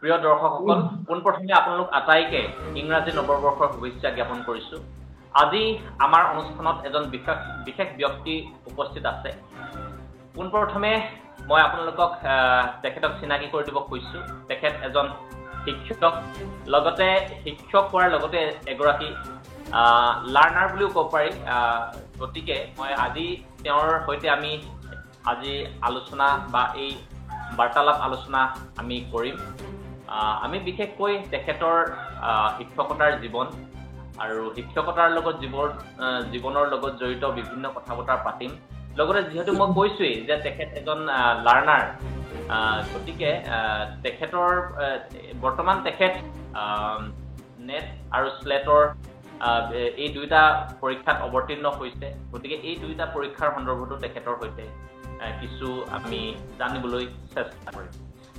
প্ৰিয় দৰ্শকসকল, পোনপ্ৰথমে আপোনালোক আটাইকে ইংৰাজী নৱবৰ্ষৰ শুভেচ্ছা জ্ঞাপন কৰিছোঁ। আজি আমাৰ অনুষ্ঠানত এজন বিশেষ ব্যক্তি উপস্থিত আছে। পোনপ্ৰথমে মই আপোনালোকক তেখেতক চিনাকি কৰি দিব খুজিছোঁ। তেখেত এজন শিক্ষক, লগতে শিক্ষক হোৱাৰ লগতে এগৰাকী লাৰ্ণাৰ বুলিও ক'ব পাৰি। গতিকে মই আজি তেওঁৰ সৈতে আমি আজি আলোচনা বা এই বাৰ্তালাপ আলোচনা আমি কৰিম। আমি বিশেষকৈ তেখেতৰ শিক্ষকতাৰ জীৱন আৰু শিক্ষকতাৰ লগত জীৱনৰ লগত জড়িত বিভিন্ন কথা বতৰা পাতিম। লগতে যিহেতু মই কৈছোৱেই যে তেখেত এজন লাৰ্ণাৰ, গতিকে তেখেতৰ বৰ্তমান তেখেত নেট আৰু স্লেটৰ এই দুইটা পৰীক্ষাত অৱতীৰ্ণ হৈছে। গতিকে এই দুইটা পৰীক্ষাৰ সন্দৰ্ভতো তেখেতৰ সৈতে কিছু আমি জানিবলৈ চেষ্টা কৰিম।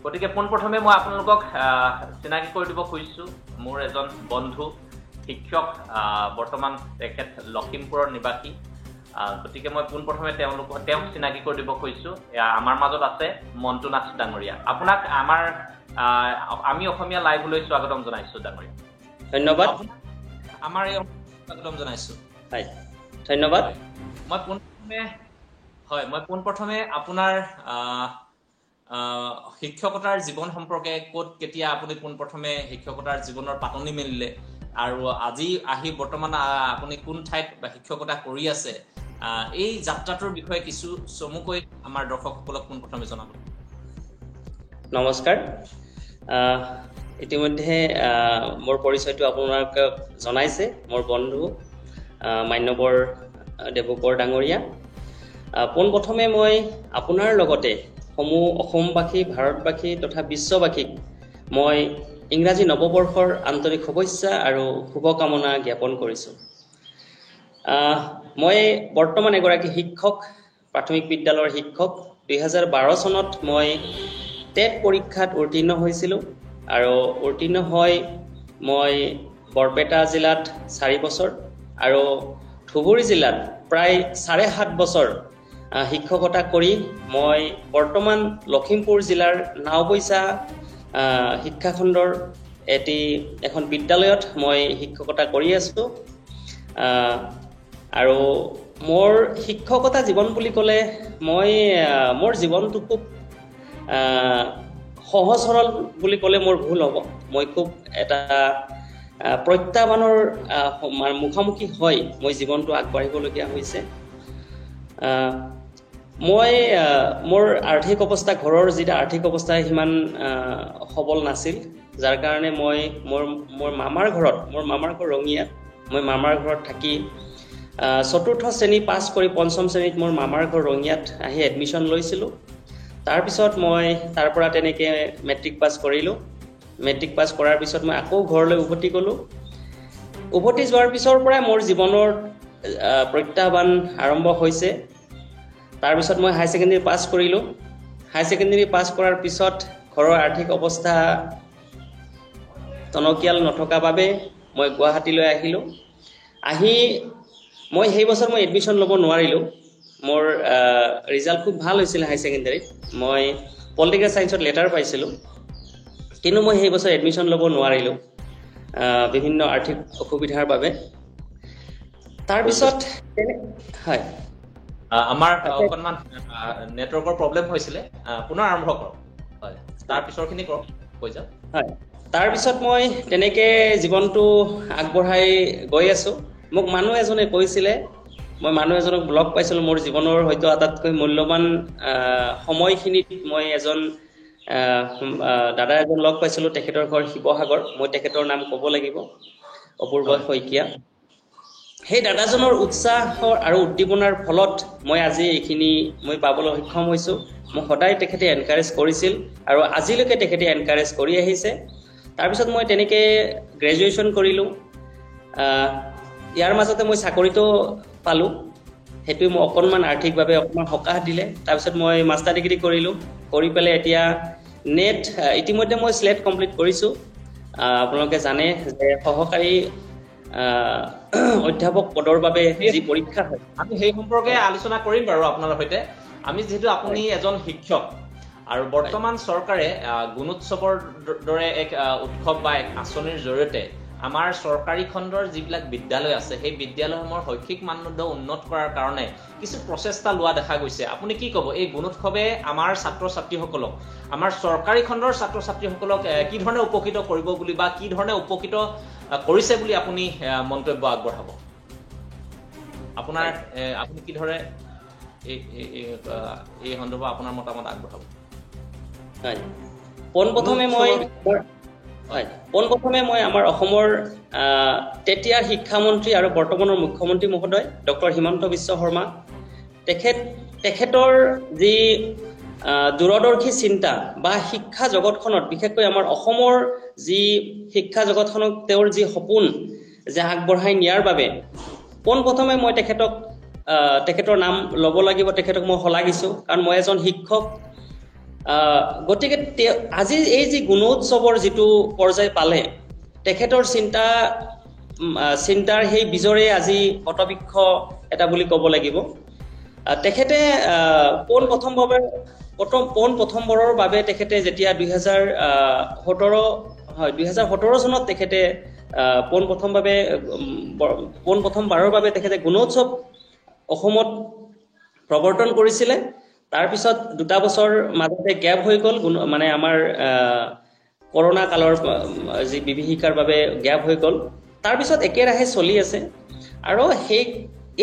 গতিকে পোনপ্ৰথমে মই আপোনালোকক চিনাকি কৰি দিব খুজিছোঁ। মোৰ এজন বন্ধু শিক্ষক, বৰ্তমান তেখেত লখিমপুৰৰ নিবাসী। গতিকে মই পোনপ্ৰথমে তেওঁক চিনাকি কৰি দিব খুজিছোঁ। আমাৰ মাজত আছে মণ্টু নাথ ডাঙৰীয়া। আপোনাক আমি অসমীয়া লাইভলৈ স্বাগতম জনাইছোঁ ডাঙৰীয়া। ধন্যবাদ। আমাৰ এই স্বাগতম জনাইছোঁ। হয়, ধন্যবাদ। মই পোনপ্ৰথমে আপোনাৰ শিক্ষকতাৰ জীৱন সম্পৰ্কে ক'ত কেতিয়া আপুনি পোনপ্ৰথমে শিক্ষকতাৰ জীৱনৰ পাতনি মেলিলে আৰু আজি আহি বৰ্তমান আপুনি কোন ঠাইত শিক্ষকতা কৰি আছে, এই যাত্ৰাটোৰ বিষয়ে কিছু চমুকৈ আমাৰ দৰ্শকসকলক পোনপ্ৰথমে জনাব। নমস্কাৰ। ইতিমধ্যে মোৰ পৰিচয়টো আপোনালোকে জনাইছে। মোৰ বন্ধু মান্যবৰ দেৱকৰ ডাঙৰীয়া। পোনপ্ৰথমে মই আপোনাৰ লগতে সমূহ অসমবাসী, ভাৰতবাসী তথা বিশ্ববাসীক মই ইংৰাজী নৱবৰ্ষৰ আন্তৰিক শুভেচ্ছা আৰু শুভকামনা জ্ঞাপন কৰিছোঁ। মই বৰ্তমান এগৰাকী শিক্ষক, প্ৰাথমিক বিদ্যালয়ৰ শিক্ষক। 2012 চনত মই টেট পৰীক্ষাত উত্তীৰ্ণ হৈছিলোঁ আৰু উত্তীৰ্ণ হৈ মই বৰপেটা জিলাত 4 বছৰ আৰু ধুবুৰী জিলাত প্ৰায় 7.5 বছৰ শিক্ষকতা কৰি মই বৰ্তমান লখিমপুৰ জিলাৰ নাওবৈচা শিক্ষাখণ্ডৰ এখন বিদ্যালয়ত মই শিক্ষকতা কৰি আছোঁ। আৰু মোৰ শিক্ষকতা জীৱন বুলি ক'লে মোৰ জীৱনটো খুব সহজ সৰল বুলি ক'লে মোৰ ভুল হ'ব। মই খুব এটা প্ৰত্যাহ্বানৰ মুখামুখি হৈ মই জীৱনটো আগবাঢ়িবলগীয়া হৈছে। মই মোৰ আৰ্থিক অৱস্থা, ঘৰৰ যিটো আৰ্থিক অৱস্থা সিমান সবল নাছিল, যাৰ কাৰণে মই মোৰ মামাৰ ঘৰ ৰঙিয়াত, মই মামাৰ ঘৰত থাকি 4ৰ্থ শ্ৰেণী পাছ কৰি 5ম শ্ৰেণীত মোৰ মামাৰ ঘৰ ৰঙিয়াত আহি এডমিশ্যন লৈছিলোঁ। তাৰপিছত মই তাৰ পৰা তেনেকৈ মেট্ৰিক পাছ কৰিলোঁ। মেট্ৰিক পাছ কৰাৰ পিছত মই আকৌ ঘৰলৈ উভতি গ'লোঁ। উভতি যোৱাৰ পিছৰ পৰাই মোৰ জীৱনৰ প্ৰত্যাহ্বান আৰম্ভ হৈছে। তাৰপিছত মই হাই ছেকেণ্ডেৰী পাছ কৰিলোঁ। হাই ছেকেণ্ডেৰী পাছ কৰাৰ পিছত ঘৰৰ আৰ্থিক অৱস্থা টনকিয়াল নথকা বাবে মই গুৱাহাটীলৈ আহিলোঁ। মই সেই বছৰ এডমিশ্যন ল'ব নোৱাৰিলোঁ। মোৰ ৰিজাল্ট খুব ভাল হৈছিল হাই ছেকেণ্ডেৰীত। মই পলিটিকেল ছায়েন্সত লেটাৰ পাইছিলোঁ, কিন্তু মই সেই বছৰ এডমিশ্যন ল'ব নোৱাৰিলোঁ বিভিন্ন আৰ্থিক অসুবিধাৰ বাবে। তাৰপিছত হয়, আমাৰ অকণমান নেটৱৰ্কৰ প্ৰব্লেম হৈছিলে, পুনৰ আৰম্ভ কৰক। হয়, তাৰ পিছৰখিনি কৰক, কৈ যাওক। হয়, তাৰপিছত মই তেনেকৈ জীৱনটো আগবঢ়াই গৈ আছোঁ। মোক মানুহ এজনে কৈছিলে, মই মানুহ এজনক লগ পাইছিলোঁ মোৰ জীৱনৰ হয়তো আটাইতকৈ মূল্যৱান সময়খিনিত। মই এজন দাদা এজন লগ পাইছিলোঁ, তেখেতৰ ঘৰ শিৱসাগৰ। মই তেখেতৰ নাম ক'ব লাগিব, অপূৰ্ব শইকীয়া। সেই দাদাজনৰ উৎসাহ আৰু উদ্দীপনাৰ ফলত মই আজি এইখিনি মই পাবলৈ সক্ষম হৈছোঁ। মোক সদায় তেখেতে এনকাৰেজ কৰিছিল আৰু আজিলৈকে তেখেতে এনকাৰেজ কৰি আহিছে। তাৰপিছত মই তেনেকৈ গ্ৰেজুৱেশ্যন কৰিলোঁ। ইয়াৰ মাজতে মই চাকৰিটো পালোঁ। সেইটোৱে মোক অকণমান আৰ্থিকভাৱে অকণমান সকাহ দিলে। তাৰপিছত মই মাষ্টাৰ ডিগ্ৰী কৰিলোঁ। কৰি পেলাই এতিয়া নেট ইতিমধ্যে মই স্লেট কমপ্লিট কৰিছোঁ। আপোনালোকে জানে যে সহকাৰী অধ্যাপক পদৰ বাবে যি পৰীক্ষা হয়, আমি সেই সম্পৰ্কে আলোচনা কৰিম বাৰু আপোনাৰ সৈতে। আমি যেহেতু আপুনি এজন শিক্ষক আৰু বৰ্তমান চৰকাৰে গুণোৎসৱৰ দৰে এক উৎসৱ বা এক আঁচনিৰ জৰিয়তে আমাৰ চৰকাৰী খণ্ডৰ যিবিলাক বিদ্যালয় আছে সেই বিদ্যালয়সমূহৰ শৈক্ষিক মানদণ্ড উন্নত কৰাৰ কাৰণে কিছু প্ৰচেষ্টা লোৱা দেখা গৈছে আপুনি কি ক'ব এই গুণোৎসৱে আমাৰ ছাত্ৰ ছাত্ৰীসকলক আমাৰ চৰকাৰী খণ্ডৰ ছাত্ৰ ছাত্ৰীসকলক কি ধৰণে উপকৃত কৰিব বুলি বা কি ধৰণে উপকৃত কৰিছে বুলি আপুনি মন্তব্য আগবঢ়াব আপোনাৰ আপুনি কি ধৰে এই সন্দৰ্ভত আপোনাৰ মতামত আগবঢ়াব হয় পোনপ্ৰথমে মই আমাৰ অসমৰ তেতিয়াৰ শিক্ষামন্ত্ৰী আৰু বৰ্তমানৰ মুখ্যমন্ত্ৰী মহোদয় ডক্টৰ হিমন্ত বিশ্ব শৰ্মা তেখেতৰ যি দূৰদৰ্শী চিন্তা বা শিক্ষা জগতখনত বিশেষকৈ আমাৰ অসমৰ যি শিক্ষা জগতখনক তেওঁৰ যি সপোন যে আগবঢ়াই নিয়াৰ বাবে পোনপ্ৰথমে মই তেখেতৰ নাম ল'ব লাগিব তেখেতক মই শলাগিছোঁ কাৰণ মই এজন শিক্ষক গতিকে আজি এই যি গুণোৎসৱৰ যিটো পৰ্যায় পালে তেখেতৰ চিন্তাৰ সেই বীজৰে আজি পটবৃক্ষ এটা বুলি ক'ব লাগিব তেখেতে প্ৰথমবাৰৰ বাবে তেখেতে যেতিয়া 2017 চনত তেখেতে প্ৰথমবাৰৰ বাবে তেখেতে গুণোৎসৱ অসমত প্ৰৱৰ্তন কৰিছিলে তাৰপিছত 2 বছৰ মাজতে গ্যাপ হৈ গ'ল মানে আমাৰ কৰোনা কালৰ যি বিভীষিকাৰ বাবে গ্যাপ হৈ গ'ল তাৰপিছত একেৰাহে চলি আছে আৰু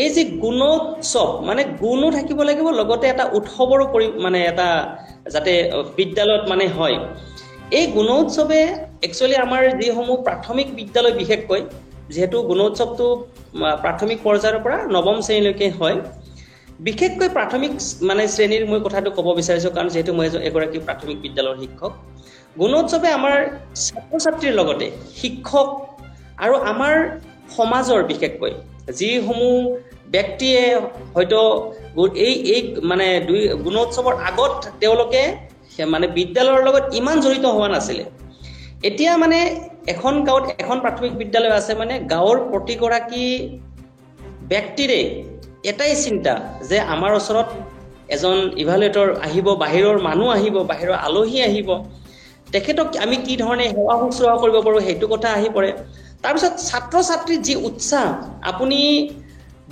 এই যি গুণোৎসৱ মানে গুণো থাকিব লাগিব লগতে এটা উৎসৱৰো মানে এটা যাতে বিদ্যালয়ত মানে হয় এই গুণোৎসৱে একচুৱেলি আমাৰ যিসমূহ প্ৰাথমিক বিদ্যালয় বিশেষকৈ যেহেতু গুণোৎসৱটো প্ৰাথমিক পৰ্যায়ৰ পৰা নৱম শ্ৰেণীলৈকে হয় বিশেষকৈ প্ৰাথমিক মানে শ্ৰেণীৰ মই কথাটো ক'ব বিচাৰিছোঁ কাৰণ যেহেতু মই এগৰাকী প্ৰাথমিক বিদ্যালয়ৰ শিক্ষক গুণোৎসৱে আমাৰ ছাত্ৰ ছাত্ৰীৰ লগতে শিক্ষক আৰু আমাৰ সমাজৰ বিশেষকৈ যিসমূহ ব্যক্তিয়ে হয়তো এই মানে গুণোৎসৱৰ আগত তেওঁলোকে মানে বিদ্যালয়ৰ লগত ইমান জড়িত হোৱা নাছিলে এতিয়া মানে এখন গাঁৱত এখন প্ৰাথমিক বিদ্যালয় আছে মানে গাঁৱৰ প্ৰতিগৰাকী ব্যক্তিৰে এটাই চিন্তা যে আমাৰ ওচৰত এজন ইভালুৱেটৰ আহিব বাহিৰৰ মানুহ আহিব বাহিৰৰ আলহী আহিব তেখেতক আমি কি ধৰণে সেৱা শুশ্ৰূষা কৰিব পাৰোঁ সেইটো কথা আহি পৰে তাৰপিছত ছাত্ৰ ছাত্ৰীৰ যি উৎসাহ আপুনি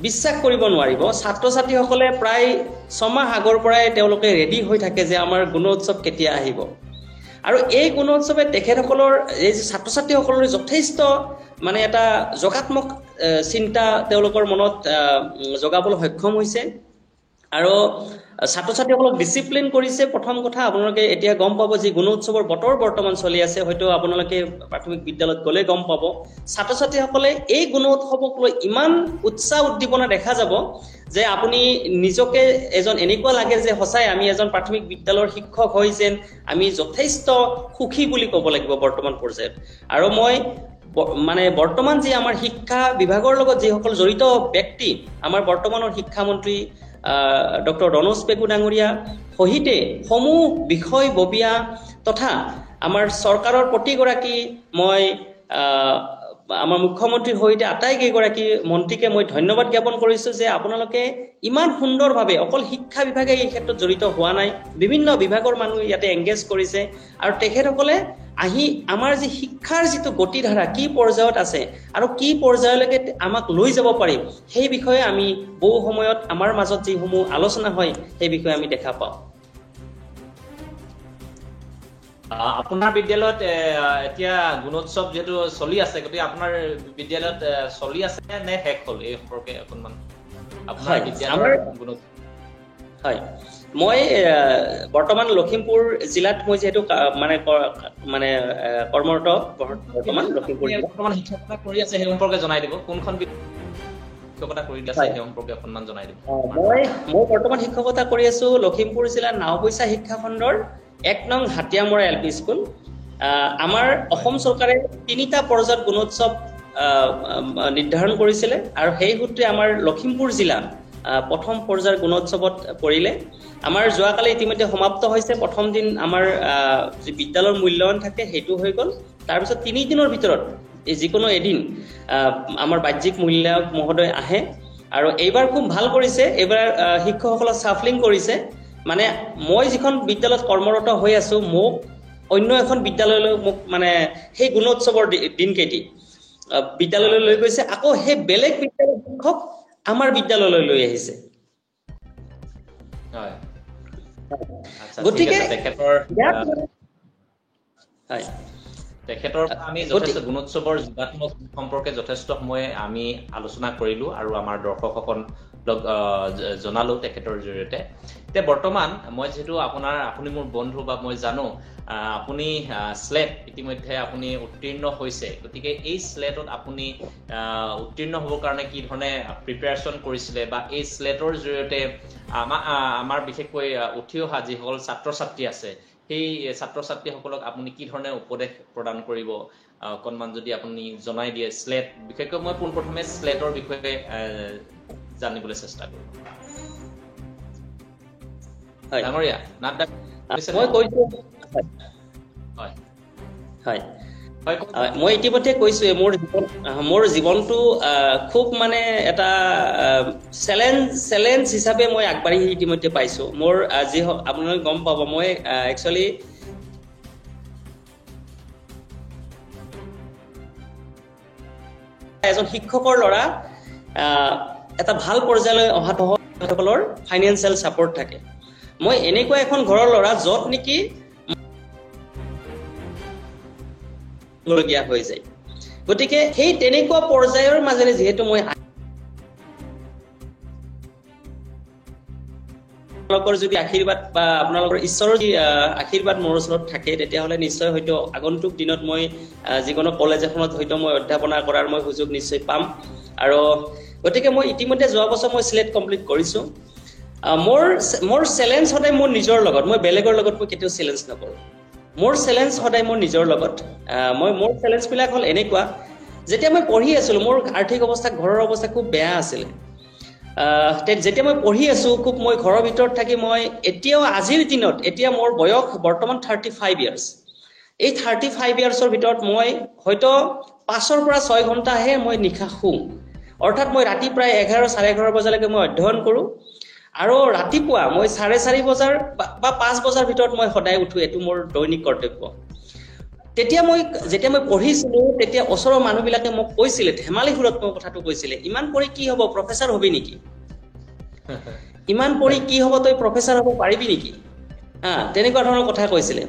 বিশ্বাস কৰিব নোৱাৰিব ছাত্ৰ ছাত্ৰীসকলে প্ৰায় 6 মাহ আগৰ পৰাই তেওঁলোকে ৰেডি হৈ থাকে যে আমাৰ গুণোৎসৱ কেতিয়া আহিব আৰু এই গুণোৎসৱে তেখেতসকলৰ এই ছাত্ৰ ছাত্ৰীসকলৰ যথেষ্ট মানে এটা যোগাত্মক চিন্তা তেওঁলোকৰ মনত জগাবলৈ সক্ষম হৈছে আৰু ছাত্ৰ ছাত্ৰীসকলক ডিসিপ্লিন কৰিছে প্ৰথম কথা আপোনালোকে এতিয়া গম পাব যে গুণোৎসৱৰ বতৰ বৰ্তমান চলি আছে হয়তো আপোনালোকে প্ৰাথমিক বিদ্যালয়ত গলে গম পাব ছাত্ৰ ছাত্ৰীসকলে এই গুণোৎসৱক লৈ ইমান উৎসাহ উদ্দীপনা দেখা যাব যে আপুনি নিজকে এজন এনেকুৱা লাগে যে সঁচাই আমি এজন প্ৰাথমিক বিদ্যালয়ৰ শিক্ষক হৈ যেন আমি যথেষ্ট সুখী বুলি ক'ব লাগিব বৰ্তমান পৰ্যায়ত আৰু মই মানে বৰ্তমান যে আমাৰ শিক্ষা বিভাগৰ লগত যিসকল জড়িত ব্যক্তি আমাৰ বৰ্তমানৰ শিক্ষামন্ত্ৰী ডক্টৰ ৰনোজ পেগু ডাঙৰীয়া সহিতে সমূহ বিষয়ববীয়া তথা আমাৰ চৰকাৰৰ প্ৰতিগৰাকী মই আমাৰ মুখ্যমন্ত্ৰীৰ সহিতে আটাইকেইগৰাকী মন্ত্ৰীকে মই ধন্যবাদ জ্ঞাপন কৰিছোঁ যে আপোনালোকে ইমান সুন্দৰভাৱে অকল শিক্ষা বিভাগে এই ক্ষেত্ৰত জড়িত হোৱা নাই বিভিন্ন বিভাগৰ মানুহ ইয়াতে এংগেজ কৰিছে আৰু তেখেতসকলে আহি আমাৰ যি শিক্ষাৰ যিটো গতিধাৰা কি পৰ্যায়ত আছে আৰু কি পৰ্যায়লৈকে আমাক লৈ যাব পাৰিম সেই বিষয়ে আমি বহু সময়ত আমাৰ মাজত যিসমূহ আলোচনা হয় সেই বিষয়ে আমি দেখা পাওঁ আপোনাৰ বিদ্যালয়ত এতিয়া গুণোৎসৱ যেহেতু চলি আছে গতিকে আপোনাৰ বিদ্যালয়ত চলি আছে নে শেষ হ'ল এই সম্পৰ্কে অকণমান আপোনাৰ বিদ্যালয়ৰ গুণোৎসৱ হয় মই বৰ্তমান লখিমপুৰ জিলাত মই যেহেতু মানে কৰ্মৰত বৰ্তমান লখিমপুৰ বৰ্তমান শিক্ষকতা কৰি আছে সেই সম্পৰ্কে জনাই দিব কোনখন শিক্ষকতা কৰি আছে সেই সম্পৰ্কে অকণমান জনাই দিব মই বৰ্তমান শিক্ষকতা কৰি আছো লখিমপুৰ জিলাৰ নাওবৈচা শিক্ষা খণ্ডৰ 1 নং হাতিয়ামৰা এলপি স্কুল আমাৰ অসম চৰকাৰে 3টা পৰ্যায়ত গুণোৎসৱ নিৰ্ধাৰণ কৰিছিলে আৰু সেই সূত্ৰে আমাৰ লখিমপুৰ জিলা প্ৰথম পৰ্যায়ৰ গুণোৎসৱত পৰিলে আমাৰ যোৱাকালি ইতিমধ্যে সমাপ্ত হৈছে প্ৰথম দিন আমাৰ যি বিদ্যালয়ৰ মূল্যায়ন থাকে সেইটো হৈ গ'ল তাৰপিছত 3 দিনৰ ভিতৰত যিকোনো এদিন আমাৰ বাহ্যিক মূল্যায়ক মহোদয় আহে আৰু এইবাৰ খুব ভাল কৰিছে এইবাৰ শিক্ষকসকলক সাফলিং কৰিছে মানে মই যিখন বিদ্যালয়ত কৰ্মৰত হৈ আছো মোক অন্য এখন বিদ্যালয়লৈ মোক মানে সেই গুণোৎসৱৰ দিনকেইটি বিদ্যালয়লৈ লৈ গৈছে আকৌ সেই বেলেগ বিদ্যালয়ৰ শিক্ষক আমাৰ বিদ্যালয়লৈ লৈ আহিছে হয় আচ্ছা গতিকে তেখেতৰ হয় তেখেতৰ আমি যথেষ্ট গুণোৎসৱৰ যোগাত্মক সম্পৰ্কে যথেষ্ট সময় আমি আলোচনা কৰিলো আৰু আমাৰ দৰ্শকসকল জনালো তেখেতৰ জৰিয়তে এতিয়া বৰ্তমান মই যেহেতু আপুনি মোৰ বন্ধু বা মই জানো আপুনি স্লেট ইতিমধ্যে আপুনি উত্তীৰ্ণ হৈছে গতিকে এই স্লেটত আপুনি উত্তীৰ্ণ হ'বৰ কাৰণে কি ধৰণে প্ৰিপেয়াৰেশ্যন কৰিছিলে বা এই স্লেটৰ জৰিয়তে আমাৰ বিশেষকৈ উঠি অহা যিসকল ছাত্ৰ ছাত্ৰী আছে সেই ছাত্ৰ ছাত্ৰীসকলক আপুনি কি ধৰণে উপদেশ প্ৰদান কৰিব অকণমান যদি আপুনি জনাই দিয়ে স্লেট বিশেষকৈ মই পোনপ্ৰথমে স্লেটৰ বিষয়ে জানিবলৈ চেষ্টা কৰিম হয় ডাঙৰীয়া নাট মই কৈছো হয় হয় মই ইতিমধ্যে কৈছো মোৰ জীৱনটো খুব মানে এটা চেলেঞ্জ হিচাপে মই আগবাঢ়ি ইতিমধ্যে পাইছো মোৰ যি আপোনালোকে গম পাব মই একচুৱেলি এজন শিক্ষকৰ ল'ৰা এটা ভাল পৰ্যায়লৈ অহাটো সকলৰ ফাইনেন্সিয়েল ছাপোৰ্ট থাকে মই এনেকুৱা এখন ঘৰৰ ল'ৰা য'ত নেকি লগীয়া হৈ যায় গতিকে সেই তেনেকুৱা পৰ্যায়ৰ মাজেৰে যিহেতু মই আপোনালোকৰ যদি আশীৰ্বাদ বা আপোনালোকৰ ঈশ্বৰৰ আশীৰ্বাদ মোৰ ওচৰত থাকে তেতিয়াহ'লে নিশ্চয় হয়তো আগন্তুক দিনত মই যিকোনো কলেজ এখনত হয়তো মই অধ্যাপনা কৰাৰ মই সুযোগ নিশ্চয় পাম আৰু গতিকে মই ইতিমধ্যে যোৱা বছৰ মই স্লেট কমপ্লিট কৰিছোঁ মোৰ চেলেঞ্জ সদায় মোৰ নিজৰ লগত মই বেলেগৰ লগত মই কেতিয়াও চেলেঞ্জ নকৰোঁ মোৰ চেলেঞ্জ সদায় মোৰ নিজৰ লগত মোৰ চেলেঞ্জবিলাক হ'ল এনেকুৱা যেতিয়া মই পঢ়ি আছিলোঁ মোৰ আৰ্থিক অৱস্থা ঘৰৰ অৱস্থা খুব বেয়া আছিলে যেতিয়া মই পঢ়ি আছোঁ খুব মই ঘৰৰ ভিতৰত থাকি মই এতিয়াও আজিৰ দিনত এতিয়া মোৰ বয়স বৰ্তমান 35 ইয়াৰ্ছ এই 35 ইয়াৰ্ছৰ ভিতৰত মই হয়তো 5ৰ পৰা 6 ঘণ্টাহে মই নিশা শুওঁ অৰ্থাৎ মই ৰাতি প্ৰায় 11-11:30 বজালৈকে মই অধ্যয়ন কৰোঁ আৰু ৰাতিপুৱা মই 4:30 বজাৰ বা 5 বজাৰ ভিতৰত মই সদায় উঠো এইটো মোৰ দৈনিক কৰ্তব্য যেতিয়া মই পঢ়িছিলোঁ তেতিয়া ওচৰৰ মানুহবিলাকে মোক কৈছিলে ধেমালি সুৰত মই কথাটো কৈছিলে ইমান পঢ়ি কি হ'ব প্ৰফেচাৰ হবি নেকি ইমান পঢ়ি কি হ'ব তই প্ৰফেচাৰ হ'ব পাৰিবি নেকি তেনেকুৱা ধৰণৰ কথা কৈছিলে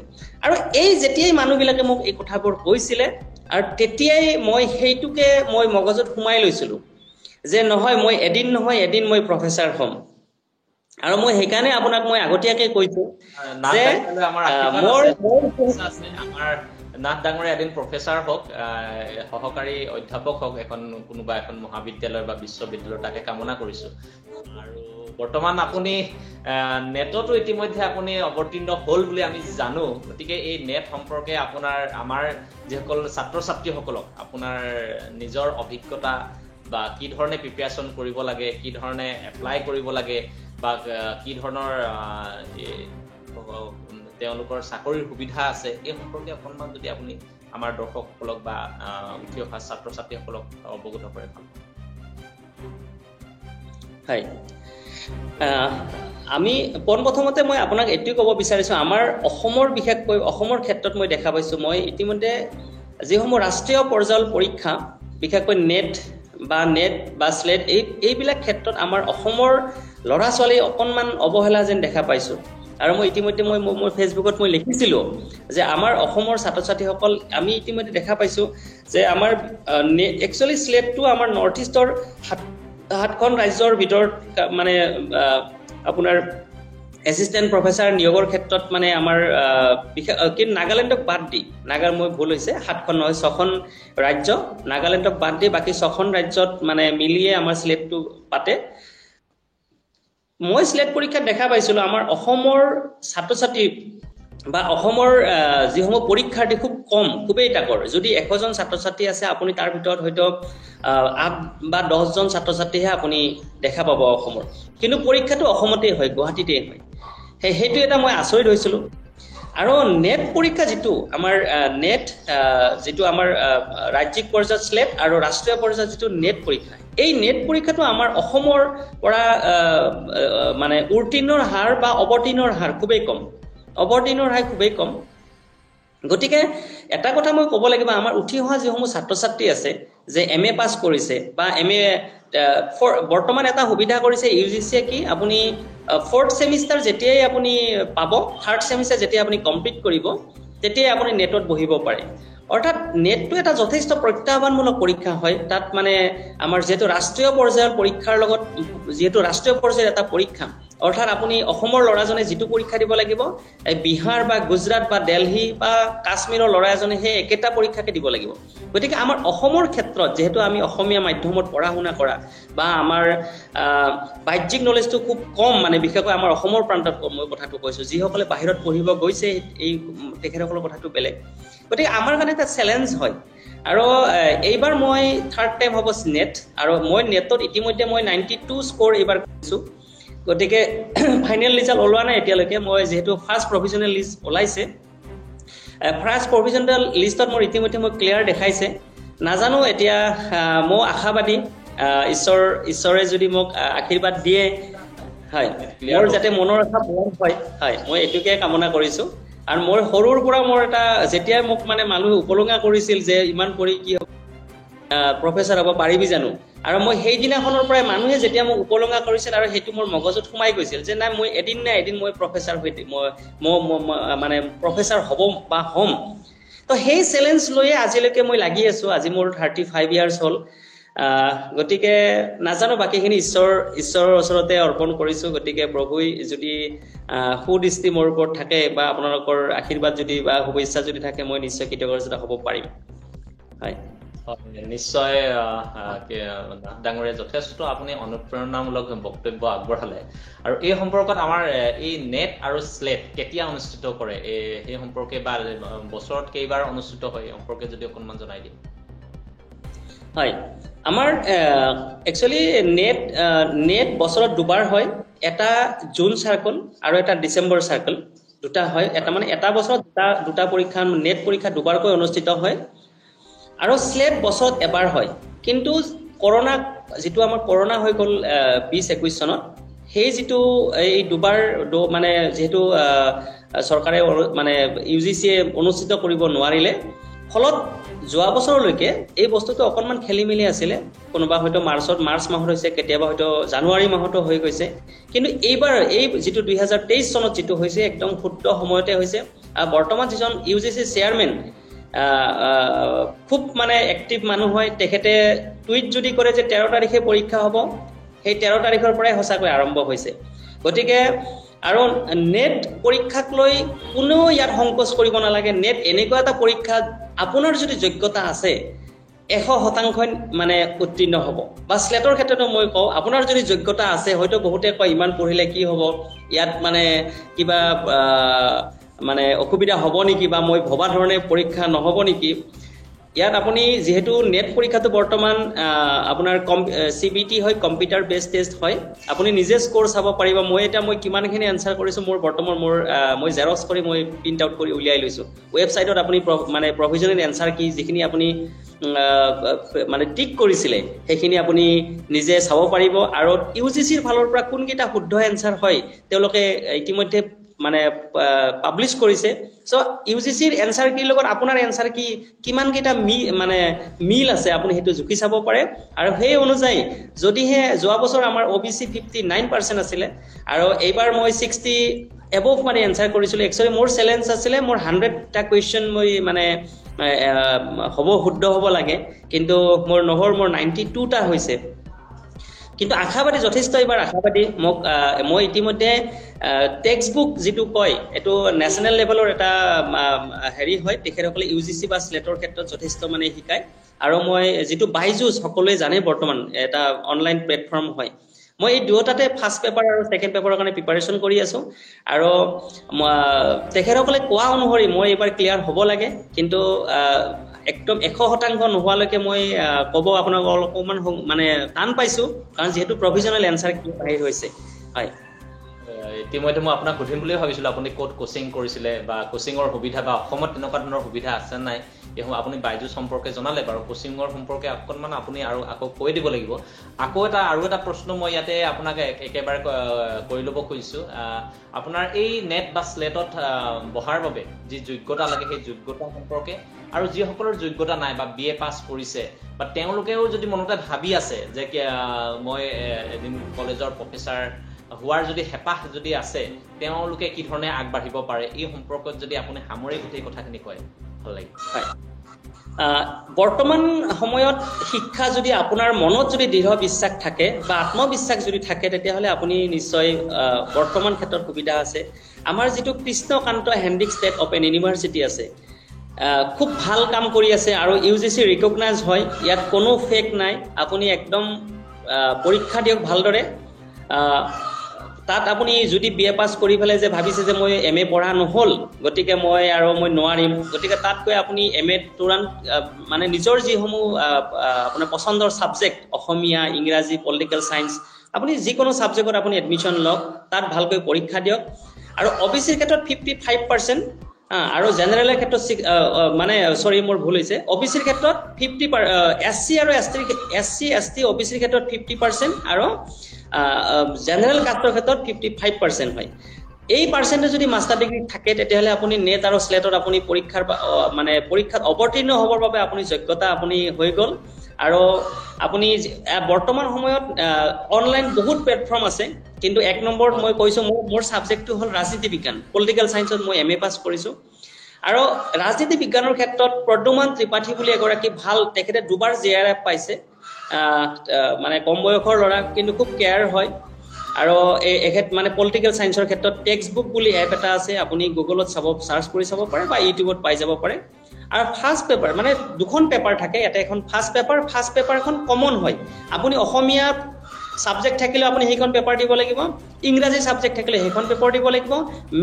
আৰু এই যেতিয়াই মানুহবিলাকে মোক এই কথাবোৰ কৈছিলে আৰু তেতিয়াই মই সেইটোকে মই মগজত সোমাই লৈছিলোঁ যে নহয় মই এদিন নহয় এদিন মই প্ৰফেচাৰ হ'ম আৰু মই সেইকাৰণে আপোনাক মই আগতীয়াকৈ কৈছোঁ যে মোৰ নাথ ডাঙৰে এদিন প্ৰফেচাৰ হওক সহকাৰী অধ্যাপক হওক কোনোবা এখন মহাবিদ্যালয় বা বিশ্ববিদ্যালয় তাকে কামনা কৰিছোঁ আৰু বৰ্তমান আপুনি নেটতো ইতিমধ্যে আপুনি অৱতীৰ্ণ হ'ল বুলি আমি জানো গতিকে এই নেট সম্পৰ্কে আমাৰ যিসকল ছাত্ৰ ছাত্ৰীসকলক আপোনাৰ নিজৰ অভিজ্ঞতা বা কি ধৰণে প্ৰিপেয়াৰেশ্যন কৰিব লাগে কি ধৰণে এপ্লাই কৰিব লাগে বা কি ধৰণৰ তেওঁলোকৰ চাকৰিৰ সুবিধা আছে এই সম্পৰ্কে অকণমান যদি আপুনি আমাৰ দৰ্শকসকলক বা উঠি অহা ছাত্ৰ ছাত্ৰীসকলক অৱগত কৰে ভাল হয় আমি পোনপ্ৰথমতে মই আপোনাক এইটোৱে ক'ব বিচাৰিছোঁ আমাৰ অসমৰ বিশেষকৈ অসমৰ ক্ষেত্ৰত মই দেখা পাইছোঁ মই ইতিমধ্যে যিসমূহ ৰাষ্ট্ৰীয় পৰ্যায়ৰ পৰীক্ষা বিশেষকৈ নেট বা স্লেট এইবিলাক ক্ষেত্ৰত আমাৰ অসমৰ ল'ৰা ছোৱালী অকণমান অৱহেলা যেন দেখা পাইছোঁ আৰু মই ইতিমধ্যে মোৰ ফেচবুকত মই লিখিছিলোঁ যে আমাৰ অসমৰ ছাত্ৰ ছাত্ৰীসকল আমি ইতিমধ্যে দেখা পাইছোঁ যে আমাৰ একচুৱেলি স্লেটটো আমাৰ নৰ্থ ইষ্টৰ 7খন ৰাজ্যৰ ভিতৰত মানে আপোনাৰ এছিষ্টেণ্ট প্ৰফেচাৰ নিয়োগৰ ক্ষেত্ৰত মানে আমাৰ কিন্তু নাগালেণ্ডক বাদ দি মোৰ ভুল হৈছে 7খন নহয় 6খন ৰাজ্য নাগালেণ্ডক বাদ দি বাকী 6খন ৰাজ্যত মানে মিলিয়ে আমাৰ স্লেটটো পাতে মই স্লেট পৰীক্ষাত দেখা পাইছিলোঁ আমাৰ অসমৰ ছাত্ৰ ছাত্ৰী বা অসমৰ যিসমূহ পৰীক্ষাৰ্থী খুবেই তাকৰ যদি 100জন ছাত্ৰ ছাত্ৰী আছে আপুনি তাৰ ভিতৰত হয়তো 8 বা 10জন ছাত্ৰ ছাত্ৰীহে আপুনি দেখা পাব অসমৰ কিন্তু পৰীক্ষাটো অসমতেই হয় গুৱাহাটীতেই হয় সেইটো এটা মই আচৰিত হৈছিলোঁ আৰু নেট পৰীক্ষা যিটো আমাৰ নেট যিটো আমাৰ ৰাজ্যিক পৰ্যায়ত স্লেট আৰু ৰাষ্ট্ৰীয় পৰ্যায়ত যিটো নেট পৰীক্ষা এই নেট পৰীক্ষাটো আমাৰ অসমৰ পৰা মানে উত্তীৰ্ণৰ হাৰ বা অৱতীৰ্ণৰ হাৰ খুবেই কম, অৱতীৰ্ণৰ হাৰ খুবেই কম। গতিকে এটা কথা মই ক'ব লাগিব, আমাৰ উঠি অহা যিসমূহ ছাত্ৰ ছাত্ৰী আছে যে MA পাছ কৰিছে বা MA বৰ্তমান এটা সুবিধা কৰিছে UGCয়ে কি, আপুনি 4th ছেমিষ্টাৰ যেতিয়াই আপুনি পাব, 3rd ছেমিষ্টাৰ যেতিয়া আপুনি কমপ্লিট কৰিব তেতিয়াই আপুনি নেটত বহিব পাৰে। অৰ্থাৎ নেটটো এটা যথেষ্ট প্ৰত্যাহ্বানমূলক পৰীক্ষা হয়। তাত মানে আমাৰ যিহেতু ৰাষ্ট্ৰীয় পৰ্যায়ৰ পৰীক্ষাৰ লগত, যিহেতু ৰাষ্ট্ৰীয় পৰ্যায়ৰ এটা পৰীক্ষা, অৰ্থাৎ আপুনি অসমৰ ল'ৰাজনে যিটো পৰীক্ষা দিব লাগিব, বিহাৰ বা গুজৰাট বা দিল্লী বা কাশ্মীৰৰ ল'ৰা এজনে সেই একেটা পৰীক্ষাকে দিব লাগিব। গতিকে আমাৰ অসমৰ ক্ষেত্ৰত যিহেতু আমি অসমীয়া মাধ্যমত পঢ়া শুনা কৰা বা আমাৰ বাহ্যিক নলেজটো খুব কম, মানে বিশেষকৈ আমাৰ অসমৰ প্ৰান্তত কম, মই কথাটো কৈছোঁ। যিসকলে বাহিৰত পঢ়িব গৈছে এই তেখেতসকলৰ কথাটো বেলেগ। গতিকে আমাৰ কাৰণে এটা চেলেঞ্জ হয়। আৰু এইবাৰ মই 3rd টাইম হ'ব নেট, আৰু মই নেটত ইতিমধ্যে মই 92 স্ক'ৰ এইবাৰ কৰিছোঁ। গতিকে ফাইনেল ৰিজাল্ট ওলোৱা নাই এতিয়ালৈকে। মই যিহেতু ফাৰ্ষ্ট প্ৰভিজনেল লিষ্ট ওলাইছে, ফাৰ্ষ্ট প্ৰভিজনেল লিষ্টত মোৰ ইতিমধ্যে মই ক্লিয়াৰ দেখাইছে। নাজানো এতিয়া, মই আশাবাদী, ঈশ্বৰে যদি মোক আশীৰ্বাদ দিয়ে, হয়, মোৰ যাতে মনৰ আশা পূৰণ হয়, হয়, মই এইটোকে কামনা কৰিছোঁ। আৰু মোৰ সৰুৰ পৰা মোৰ এটা, যেতিয়াই মোক মানে মানুহে উপলুঙা কৰিছিল যে ইমান পঢ়ি কি হ'ব, প্ৰফেচাৰ হ'ব পাৰিবি জানো, আৰু মই সেইদিনাখনৰ পৰাই মানুহে যেতিয়া মোক উপলুঙা কৰিছিল আৰু সেইটো মোৰ মগজুত সোমাই গৈছিল যে নাই, মই এদিন না এদিন মই প্ৰফেচাৰ হৈ মানে প্ৰফেচাৰ হ'ব বা হ'ম। তো সেই চেলেঞ্জ লৈয়ে আজিলৈকে মই লাগি আছোঁ। আজি মোৰ 35 ইয়াৰ্ছ হ'ল। গতিকে নাজানো, বাকীখিনি ঈশ্বৰৰ ওচৰতে অৰ্পণ কৰিছোঁ। গতিকে প্ৰভুই যদি সুদৃষ্টি মোৰ ওপৰত থাকে বা আপোনালোকৰ আশীৰ্বাদ যদি বা শুভেচ্ছা যদি থাকে, মই নিশ্চয় কৃতজ্ঞতা হ'ব পাৰিম। হয়, নিশ্চয় ডাঙৰীয়া, যথেষ্ট আপুনি অনুপ্ৰেৰণামূলক বক্তব্য আগবঢ়ালে। আৰু এই সম্পৰ্কত আমাৰ এই নেট আৰু স্লেট কেতিয়া অনুষ্ঠিত কৰে, সেই সম্পৰ্কে বা বছৰত কেইবাৰ অনুষ্ঠিত হয়, এই সম্পৰ্কে যদি অকণমান জনাই দিম। হয়, আমাৰ একচুৱেলি নেট বছৰত দুবাৰ হয়। এটা জুন চাৰ্কল আৰু এটা ডিচেম্বৰ চাৰ্কল, দুটা হয়। এটা বছৰত দুটা পৰীক্ষা, নেট পৰীক্ষা দুবাৰকৈ অনুষ্ঠিত হয়। আৰু স্লেট বছৰত এবাৰ হয়। কিন্তু যিটো আমাৰ কৰোণা হৈ গ'ল 2021 চনত, সেই যিটো এই দুবাৰ মানে যিহেতু চৰকাৰে মানে UGCয়ে অনুষ্ঠিত কৰিব নোৱাৰিলে, ফলত যোৱা বছৰলৈকে এই বস্তুটো অকণমান খেলি মেলি আছিলে। কোনোবা হয়তো মাৰ্চ মাহত হৈছে, কেতিয়াবা হয়তো জানুৱাৰী মাহতো হৈ গৈছে। কিন্তু এইবাৰ এই যিটো 2023 চনত যিটো হৈছে, একদম শুদ্ধ সময়তে হৈছে। বৰ্তমান যিজন UGC চেয়াৰমেন খুব মানে এক্টিভ মানুহ হয়, তেখেতে টুইট যদি কৰে যে 13 তাৰিখে পৰীক্ষা হ'ব, সেই 13 তাৰিখৰ পৰাই সঁচাকৈ আৰম্ভ হৈছে। গতিকে আৰু নেট পৰীক্ষাক লৈ কোনেও ইয়াত সংকোচ কৰিব নালাগে। নেট এনেকুৱা এটা পৰীক্ষা, আপোনাৰ যদি যোগ্যতা আছে 100% মানে উত্তীৰ্ণ হ'ব। বা স্লেটৰ ক্ষেত্ৰতো মই কওঁ, আপোনাৰ যদি যোগ্যতা আছে, হয়তো বহুতে কয় ইমান পঢ়িলে কি হ'ব, ইয়াত মানে কিবা মানে অসুবিধা হ'ব নেকি, বা মই ভবা ধৰণে পৰীক্ষা নহ'ব নেকি। ইয়াত আপুনি যিহেতু নেট পৰীক্ষাটো বৰ্তমান আপোনাৰ CBT হয়, কম্পিউটাৰ বেছ টেষ্ট হয়। আপুনি নিজে স্ক'ৰ চাব পাৰিব। মই কিমানখিনি এনচাৰ কৰিছোঁ, মই জেৰক্স কৰি মই প্ৰিণ্ট আউট কৰি উলিয়াই লৈছোঁ। ৱেবছাইটত আপুনি মানে প্ৰভিজনেল এনচাৰ কি, যিখিনি আপুনি মানে টিক কৰিছিলে, সেইখিনি আপুনি নিজে চাব পাৰিব। আৰু UGCৰ ফালৰ পৰা কোনকেইটা শুদ্ধ এনচাৰ হয়, তেওঁলোকে ইতিমধ্যে মানে পাব্লিছ কৰিছে। চ' UGCৰ এনচাৰ কিৰ লগত আপোনাৰ এনচাৰ কি, কিমানকেইটা মিল আছে, আপুনি সেইটো জুখি চাব পাৰে। আৰু সেই অনুযায়ী যদিহে যোৱা বছৰ আমাৰ OBC 59% আছিলে, আৰু এইবাৰ মই 60 এবভ মানে এনচাৰ কৰিছিলোঁ। একচুৱেলি মোৰ চেলেঞ্জ আছিলে, মোৰ 100টা কুৱেশ্যন মই মানে শুদ্ধ হ'ব লাগে, কিন্তু মোৰ 92টা হৈছে। কিন্তু আশাবাদী, যথেষ্ট এইবাৰ আশাবাদী। মই ইতিমধ্যে টেক্সট বুক যিটো কয়, এইটো নেশ্যনেল লেভেলৰ এটা হেৰি হয়, তেখেতসকলে UGC বা স্লেটৰ ক্ষেত্ৰত যথেষ্ট মানে শিকায়। আৰু মই যিটো বাইজুছ, সকলোৱে জানে বৰ্তমান এটা অনলাইন প্লেটফৰ্ম হয়, মই এই দুয়োটাতে ফাৰ্ষ্ট পেপাৰ আৰু ছেকেণ্ড পেপাৰৰ কাৰণে প্ৰিপাৰেশ্যন কৰি আছোঁ। আৰু তেখেতসকলে কোৱা অনুসৰি মই এইবাৰ ক্লিয়াৰ হ'ব লাগে, কিন্তু একদম 100% নোহোৱালৈকে মই ক'ব আপোনাক অকণমান মানে টান পাইছোঁ, কাৰণ যিহেতু প্ৰভিজনেল এনচাৰ কি বাহিৰ হৈছে। হয়, ইতিমধ্যে মই আপোনাক সুধিম বুলিয়ে ভাবিছিলোঁ, আপুনি ক'ত কোচিং কৰিছিলে বা কোচিঙৰ সুবিধা বা অসমত তেনেকুৱা ধৰণৰ সুবিধা আছে নাই, আপুনি বাইজুচ সম্পৰ্কে জনালে বাৰু কোচিঙৰ সম্পৰ্কে অকণমান আপুনি আৰু আকৌ কৈ দিব লাগিব আকৌ আৰু এটা প্ৰশ্ন মই ইয়াতে আপোনাক একেবাৰে কৰি ল'ব খুজিছোঁ আপোনাৰ এই নেট বা স্লেটত বহাৰ বাবে যি যোগ্যতা লাগে সেই যোগ্যতা সম্পৰ্কে আৰু যিসকলৰ যোগ্যতা নাই বা BA পাছ কৰিছে বা তেওঁলোকেও যদি মনতে ভাবি আছে যে মই এদিন কলেজৰ প্ৰফেচাৰ হোৱাৰ যদি হেঁপাহ যদি আছে তেওঁলোকে কি ধৰণে আগবাঢ়িব পাৰে এই সম্পৰ্কত যদি আপুনি সামৰি গোটেই কথাখিনি কয় ভাল লাগিব বৰ্তমান সময়ত শিক্ষা যদি আপোনাৰ মনত যদি দৃঢ় বিশ্বাস থাকে বা আত্মবিশ্বাস যদি থাকে তেতিয়াহ'লে আপুনি নিশ্চয় বৰ্তমান ক্ষেত্ৰত সুবিধা আছে আমাৰ যিটো Krishnakanta Handique state open university আছে খুব ভাল কাম কৰি আছে আৰু UGC ৰিকগনাইজ হয় ইয়াত কোনো ফেক নাই আপুনি একদম পৰীক্ষা দিয়ক ভালদৰে তাত আপুনি যদি BA পাছ কৰি পেলাই যে ভাবিছে যে মই MA পঢ়া নহ'ল গতিকে মই নোৱাৰিম গতিকে তাতকৈ আপুনি MA তুৰান্ত মানে নিজৰ যিসমূহ আপোনাৰ পছন্দৰ ছাবজেক্ট অসমীয়া ইংৰাজী পলিটিকেল ছায়েন্স আপুনি যিকোনো ছাবজেক্টত আপুনি এডমিশ্যন লওক তাত ভালকৈ পৰীক্ষা দিয়ক আৰু OBCৰ ক্ষেত্ৰত 55% আৰু জেনেৰেলৰ ক্ষেত্ৰত মানে সৰি মোৰ ভুল হৈছে OBCৰ ক্ষেত্ৰত 50% SC ST OBCৰ ক্ষেত্ৰত 50% আৰু জেনেৰেল কাষ্টৰ ক্ষেত্ৰত 55% হয় এই পাৰ্চেন্টেজ যদি মাষ্টাৰ ডিগ্ৰী থাকে তেতিয়াহ'লে আপুনি নেট আৰু স্লেটত আপুনি পৰীক্ষাত অৱতীৰ্ণ হ'বৰ বাবে আপুনি যোগ্যতা আপুনি হৈ গ'ল আৰু আপুনি বৰ্তমান সময়ত অনলাইন বহুত প্লেটফৰ্ম আছে কিন্তু এক নম্বৰত মই কৈছো মোৰ সাবজেক্টটো হ'ল ৰাজনীতি বিজ্ঞান পলিটিকেল সায়েন্সত মই MA পাছ কৰিছো আৰু ৰাজনীতি বিজ্ঞানৰ ক্ষেত্ৰত প্ৰদ্যুমান ত্ৰিপাঠী বুলি এগৰাকী ভাল তেখেতে দুবাৰ JRF পাইছে মানে কম বয়সৰ ল'ৰা কিন্তু খুব কেয়াৰ হয় আৰু এখেত মানে পলিটিকেল সায়েন্সৰ ক্ষেত্ৰত টেক্সট বুক বুলি এপ এটা আছে আপুনি গুগলত সাৰ্চ কৰি চাব পাৰে বা ইউটিউবত পাই যাব পাৰে আৰু ফাৰ্স্ট পেপাৰ মানে দুখন পেপাৰ থাকে এটা এখন ফাৰ্স্ট পেপাৰখন কমন হয় আপুনি অসমীয়া সাবজেক্ট থাকিলে আপুনি সেইখন পেপাৰ দিব লাগিব ইংৰাজী সাবজেক্ট থাকিলে সেইখন পেপাৰ দিব লাগিব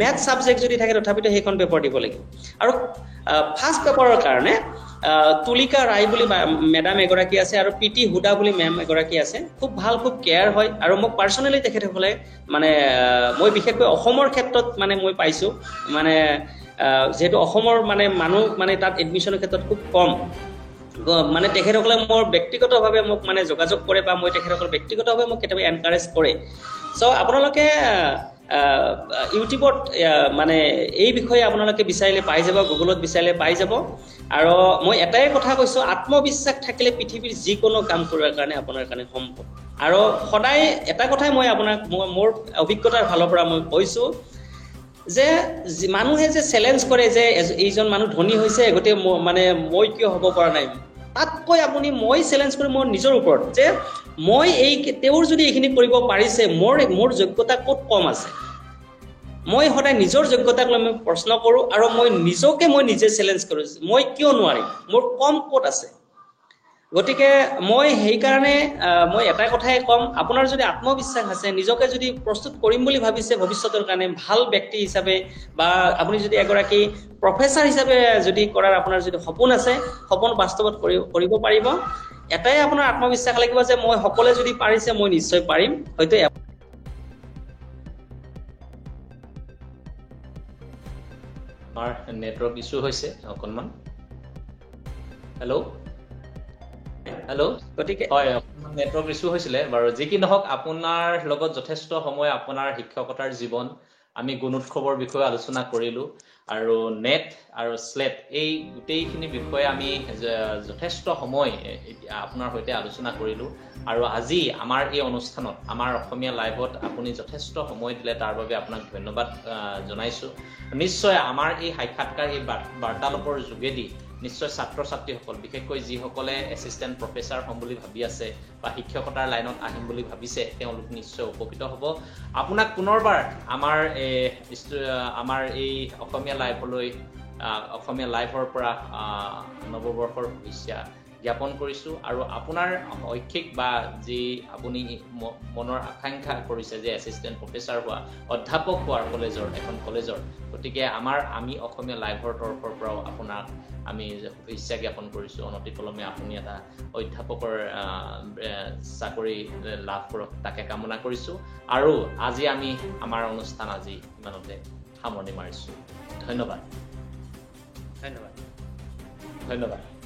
ম্যাথ সাবজেক্ট যদি থাকে তথাপিতো সেইখন পেপাৰ দিব লাগিব আৰু ফাৰ্স্ট পেপাৰৰ কাৰণে তুলিকা ৰায় বুলি মেডাম এগৰাকী আছে আৰু PT হুদা বুলি মেম এগৰাকী আছে খুব কেয়াৰ হয় আৰু মোক পাৰ্সোনালি তেখেতসকলে মানে মই বিশেষকৈ অসমৰ ক্ষেত্ৰত মানে মই পাইছো মানে যেহেতু অসমৰ মানে মানুহ মানে তাত এডমিশ্যনৰ ক্ষেত্ৰত খুব কম মানে তেখেতসকলে মোৰ ব্যক্তিগতভাৱে মোক মানে যোগাযোগ কৰে বা মই তেখেতসকল ব্যক্তিগতভাৱে মোক কেতিয়াবা এনকাৰেজ কৰে সো আপোনালোকে ইউটিউবত মানে এই বিষয়ে আপোনালোকে বিচাৰিলে পাই যাব গুগলত বিচাৰিলে পাই যাব আৰু মই এটাই কথা কৈছো আত্মবিশ্বাস থাকিলে পৃথিৱীৰ যিকোনো কাম কৰাৰ কাৰণে আপোনাৰ কাৰণে সম্ভৱ আৰু সদায় এটা কথাই মই আপোনাক মোৰ অভিজ্ঞতাৰ ফালৰ পৰা মই কৈছো যে মানুহে যে চ্যালেঞ্জ কৰে যে এইজন মানুহ ধনী হৈছে গতে মানে মই কিয় হ'ব পৰা নাই তাতকৈ আপুনি মই চ্যালেঞ্জ কৰি মোৰ নিজৰ ওপৰত যে মই এই তেওঁৰ যদি এইখিনি কৰিব পাৰিছে মোৰ যোগ্যতা ক'ত কম আছে মই সদায় নিজৰ যোগ্যতাক লৈ মই প্ৰশ্ন কৰো আৰু মই নিজে চ্যালেঞ্জ কৰো মই কিয় নোৱাৰিম মোৰ কম ক'ত আছে গতিকে মই সেই কাৰণে মই এটা কথাই কম আপোনাৰ যদি আত্মবিশ্বাস আছে নিজকে যদি প্ৰস্তুত কৰিম বুলি ভাবিছে ভৱিষ্যতৰ কাৰণে ভাল ব্যক্তি হিচাপে বা আপুনি যদি এগৰাকী প্ৰফেসৰ হিচাপে যদি কৰাৰ আপোনাৰ যদি সপোন আছে সপোন বাস্তৱত কৰিব পাৰিব এটাই আপোনাৰ আত্মবিশ্বাস লাগিব যে মই সকলোৱে যদি পাৰিছে মই নিশ্চয় পাৰিম হয়তো আমাৰ নেটৱৰ্ক ইছ্যু হৈছে অকণমান হেল্ল' গতিকে হয় নেটৱৰ্ক ইছ্যু হৈছিলে বাৰু যি কি নহওক আপোনাৰ লগত যথেষ্ট সময় আপোনাৰ শিক্ষকতাৰ জীৱন আমি গুণোৎসৱৰ বিষয়ে আলোচনা কৰিলো আৰু নেট আৰু স্লেট এই গোটেইখিনি বিষয়ে আমি যথেষ্ট সময় আপোনাৰ সৈতে আলোচনা কৰিলো আৰু আজি আমাৰ এই অনুষ্ঠানত আমাৰ অসমীয়া লাইভত আপুনি যথেষ্ট সময় দিলে তাৰ বাবে আপোনাক ধন্যবাদ জনাইছো নিশ্চয় আমাৰ এই সাক্ষাৎকাৰ এই বাৰ্তালাপৰ যোগেদি নিশ্চয় ছাত্ৰ ছাত্ৰীসকল বিশেষকৈ যিসকলে এছিষ্টেণ্ট প্ৰফেচাৰ হ'ম বুলি ভাবি আছে বা শিক্ষকতাৰ লাইনত আহিম বুলি ভাবিছে তেওঁলোক নিশ্চয় উপকৃত হ'ব আপোনাক পুনৰবাৰ আমাৰ এই অসমীয়া লাইভৰ পৰা নৱবৰ্ষৰ শুভেচ্ছা জ্ঞাপন কৰিছো আৰু আপোনাৰ ঐচ্ছিক বা যি আপুনি মনৰ আকাংক্ষা কৰিছে যে এছিষ্টেণ্ট প্ৰফেচাৰ হোৱা অধ্যাপক হোৱাৰ এখন কলেজৰ গতিকে আমি অসমীয়া লাইভৰ তৰফৰ পৰাও আপোনাক আমি শুভেচ্ছা জ্ঞাপন কৰিছো অনতিপলমে আপুনি এটা অধ্যাপকৰ চাকৰি লাভ কৰক তাকে কামনা কৰিছো আৰু আজি আমি আমাৰ অনুষ্ঠান ইমানতে সামৰণি মাৰিছো ধন্যবাদ ধন্যবাদ।